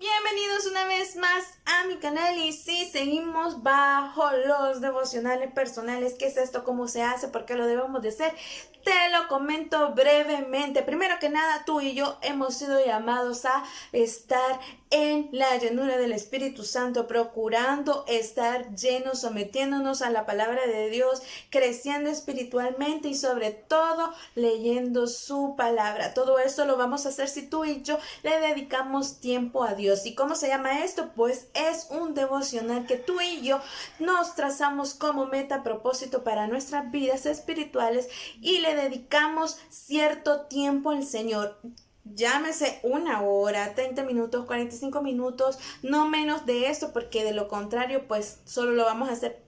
Bienvenidos una vez más a mi canal y sí, seguimos bajo los devocionales personales. ¿Qué es esto? ¿Cómo se hace? ¿Por qué lo debemos de hacer? Te lo comento brevemente. Primero que nada, tú y yo hemos sido llamados a estar en la llenura del Espíritu Santo, procurando estar llenos, sometiéndonos a la palabra de Dios, creciendo espiritualmente y sobre todo leyendo su palabra. Todo esto lo vamos a hacer si tú y yo le dedicamos tiempo a Dios. ¿Y cómo se llama esto? Pues es un devocional que tú y yo nos trazamos como meta, propósito para nuestras vidas espirituales y le dedicamos cierto tiempo al Señor. Llámese 1 hora, 30 minutos, 45 minutos, no menos de esto, porque de lo contrario, pues solo lo vamos a hacer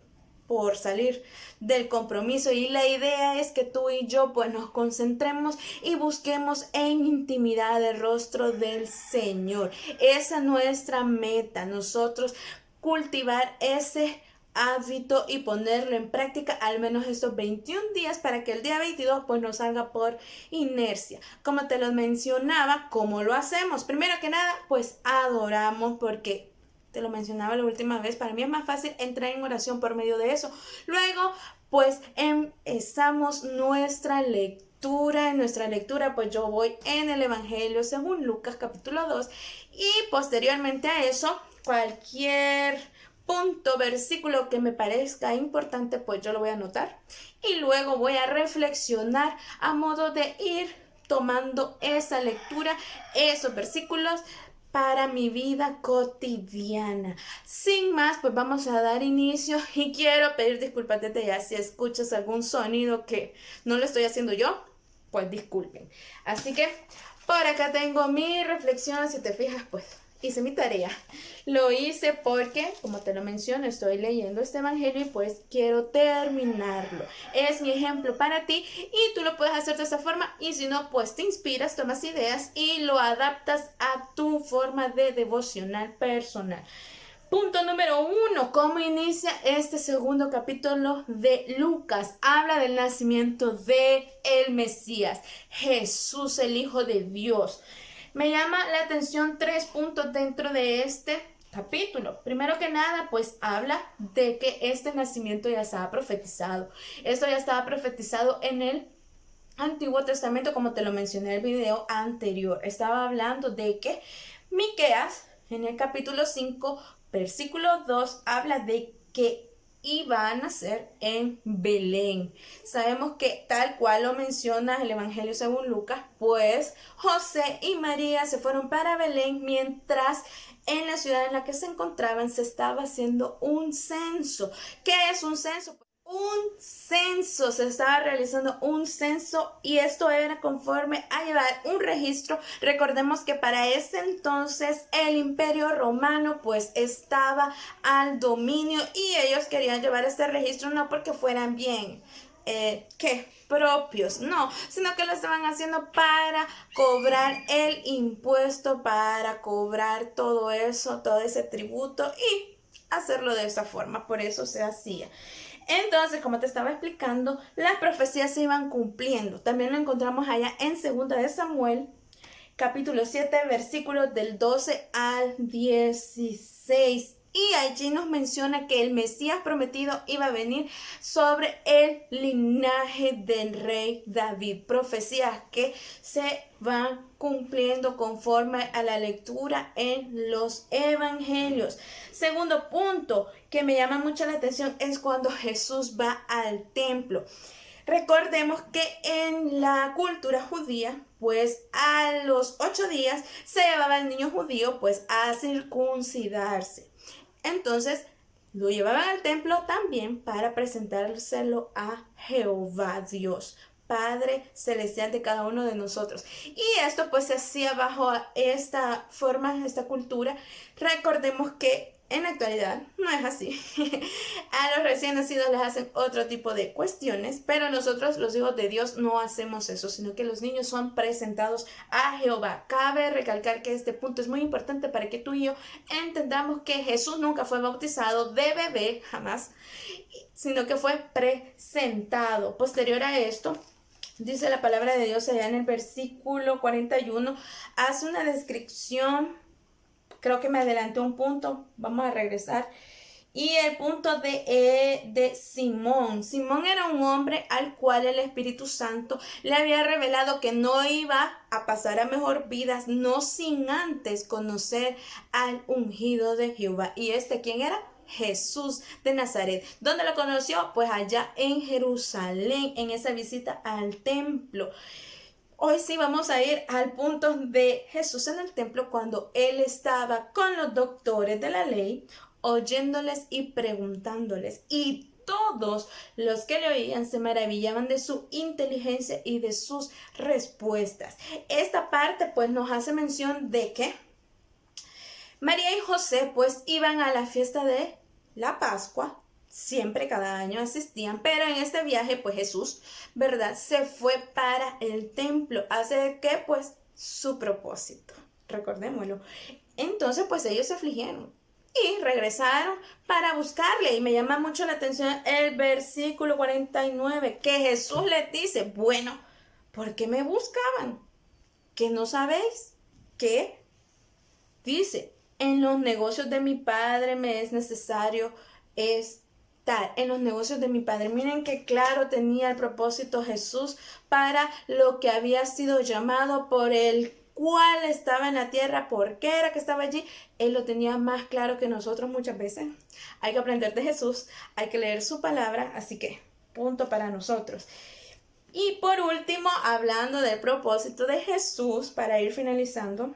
por salir del compromiso, y la idea es que tú y yo pues nos concentremos y busquemos en intimidad el rostro del Señor. Esa es nuestra meta, nosotros cultivar ese hábito y ponerlo en práctica al menos estos 21 días para que el día 22 pues no salga por inercia. Como te lo mencionaba, ¿cómo lo hacemos? Primero que nada, pues adoramos, porque te lo mencionaba la última vez, para mí es más fácil entrar en oración por medio de eso. Luego, pues empezamos nuestra lectura. En nuestra lectura, pues yo voy en el Evangelio según Lucas capítulo 2 y posteriormente a eso, cualquier punto, versículo que me parezca importante, pues yo lo voy a anotar y luego voy a reflexionar a modo de ir tomando esa lectura, esos versículos para mi vida cotidiana. Sin más, pues vamos a dar inicio y quiero pedir disculpas desde ya si escuchas algún sonido que no lo estoy haciendo yo, pues disculpen. Así que por acá tengo mi reflexión. Si te fijas, pues hice mi tarea. Lo hice porque, como te lo menciono, estoy leyendo este evangelio y pues quiero terminarlo. Es mi ejemplo para ti y tú lo puedes hacer de esa forma, y si no, pues te inspiras, tomas ideas y lo adaptas a tu forma de devocional personal. Punto número 1. ¿Cómo inicia este segundo capítulo de Lucas? Habla del nacimiento de el Mesías, Jesús, el Hijo de Dios. Me llama la atención 3 puntos dentro de este capítulo. Primero que nada, pues habla de que este nacimiento ya estaba profetizado. Esto ya estaba profetizado en el Antiguo Testamento, como te lo mencioné en el video anterior. Estaba hablando de que Miqueas, en el capítulo 5, versículo 2, habla de que iba a nacer en Belén. Sabemos que tal cual lo menciona el Evangelio según Lucas, pues José y María se fueron para Belén, mientras en la ciudad en la que se encontraban se estaba haciendo un censo. ¿Qué es un censo? Un censo, se estaba realizando un censo, y esto era conforme a llevar un registro. Recordemos que para ese entonces el Imperio Romano pues estaba al dominio y ellos querían llevar este registro no porque fueran bien propios, no, sino que lo estaban haciendo para cobrar el impuesto, para cobrar todo eso, todo ese tributo, y hacerlo de esa forma. Por eso se hacía. Entonces, como te estaba explicando, las profecías se iban cumpliendo. También lo encontramos allá en 2 de Samuel, capítulo 7, versículos del 12 al 16. Y allí nos menciona que el Mesías prometido iba a venir sobre el linaje del rey David. Profecías que se van cumpliendo conforme a la lectura en los evangelios. Segundo punto que me llama mucho la atención es cuando Jesús va al templo. Recordemos que en la cultura judía, pues a los 8 días se llevaba al niño judío pues a circuncidarse. Entonces lo llevaban al templo también para presentárselo a Jehová Dios, Padre celestial de cada uno de nosotros. Y esto pues se hacía bajo esta forma, esta cultura. Recordemos que en la actualidad no es así. A los recién nacidos les hacen otro tipo de cuestiones, pero nosotros, los hijos de Dios, no hacemos eso, sino que los niños son presentados a Jehová. Cabe recalcar que este punto es muy importante para que tú y yo entendamos que Jesús nunca fue bautizado de bebé, jamás, sino que fue presentado. Posterior a esto, dice la palabra de Dios allá en el versículo 41, hace una descripción creo que me adelanté un punto, vamos a regresar. Y el punto de Simón. Simón era un hombre al cual el Espíritu Santo le había revelado que no iba a pasar a mejor vidas, no sin antes conocer al ungido de Jehová. ¿Y quién era? Jesús de Nazaret. ¿Dónde lo conoció? Pues allá en Jerusalén, en esa visita al templo. Hoy sí vamos a ir al punto de Jesús en el templo cuando él estaba con los doctores de la ley, oyéndoles y preguntándoles. Y todos los que le oían se maravillaban de su inteligencia y de sus respuestas. Esta parte pues nos hace mención de que María y José pues iban a la fiesta de la Pascua. Siempre, cada año asistían, pero en este viaje, pues Jesús, ¿verdad? Se fue para el templo. ¿Hace qué? Pues su propósito. Recordémoslo. Entonces, pues ellos se afligieron y regresaron para buscarle. Y me llama mucho la atención el versículo 49, que Jesús les dice, bueno, ¿por qué me buscaban? ¿Que no sabéis? ¿Qué? Dice, en los negocios de mi Padre me es necesario en los negocios de mi Padre. Miren qué claro tenía el propósito Jesús para lo que había sido llamado, por el cual estaba en la tierra. ¿Por qué era que estaba allí? Él lo tenía más claro que nosotros muchas veces. Hay que aprender de Jesús, hay que leer su palabra, así que punto para nosotros. Y por último, hablando del propósito de Jesús, para ir finalizando,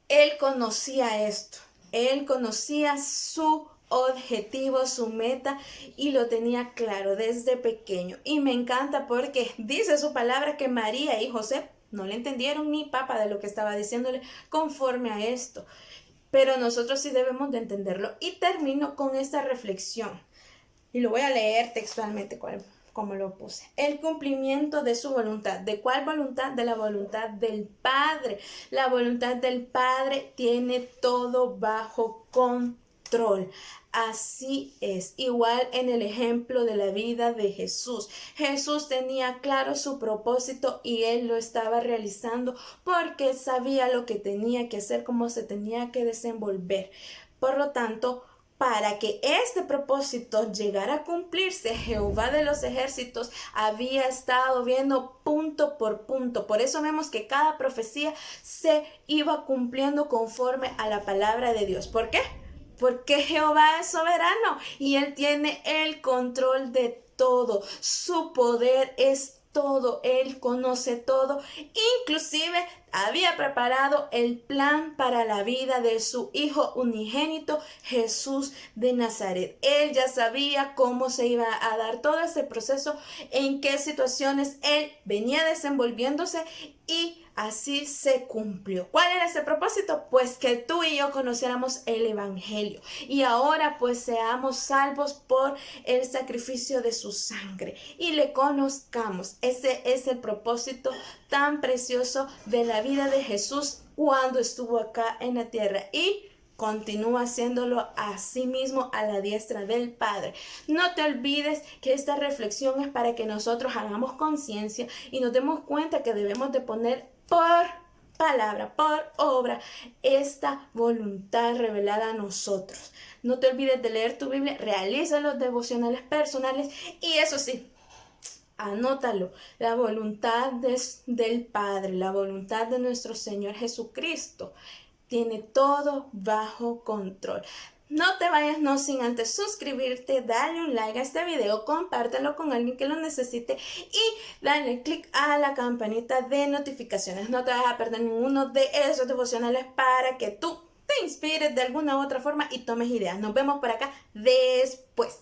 él conocía esto, él conocía su objetivo, su meta, y lo tenía claro desde pequeño. Y me encanta porque dice su palabra que María y José no le entendieron ni papa de lo que estaba diciéndole conforme a esto, pero nosotros sí debemos de entenderlo. Y termino con esta reflexión y lo voy a leer textualmente como lo puse. El cumplimiento de su voluntad. ¿De cuál voluntad? De la voluntad del Padre. La voluntad del Padre tiene todo bajo control. Así es, igual en el ejemplo de la vida de Jesús. Jesús tenía claro su propósito y él lo estaba realizando porque sabía lo que tenía que hacer, cómo se tenía que desenvolver. Por lo tanto, para que este propósito llegara a cumplirse, Jehová de los ejércitos había estado viendo punto por punto. Por eso vemos que cada profecía se iba cumpliendo conforme a la palabra de Dios. ¿Por qué? Porque Jehová es soberano y Él tiene el control de todo. Su poder es todo, Él conoce todo. Inclusive había preparado el plan para la vida de su Hijo unigénito, Jesús de Nazaret. Él ya sabía cómo se iba a dar todo ese proceso, en qué situaciones Él venía desenvolviéndose, y así se cumplió. ¿Cuál era ese propósito? Pues que tú y yo conociéramos el Evangelio y ahora pues seamos salvos por el sacrificio de su sangre y le conozcamos. Ese es el propósito tan precioso de la vida de Jesús cuando estuvo acá en la tierra, y continúa haciéndolo a sí mismo a la diestra del Padre. No te olvides que esta reflexión es para que nosotros hagamos conciencia y nos demos cuenta que debemos de poner por palabra, por obra, esta voluntad revelada a nosotros. No te olvides de leer tu Biblia, realiza los devocionales personales y eso sí, anótalo, la voluntad del Padre, la voluntad de nuestro Señor Jesucristo tiene todo bajo control. No te vayas no sin antes suscribirte, darle un like a este video, compártelo con alguien que lo necesite y dale click a la campanita de notificaciones. No te vayas a perder ninguno de esos devocionales para que tú te inspires de alguna u otra forma y tomes ideas. Nos vemos por acá después.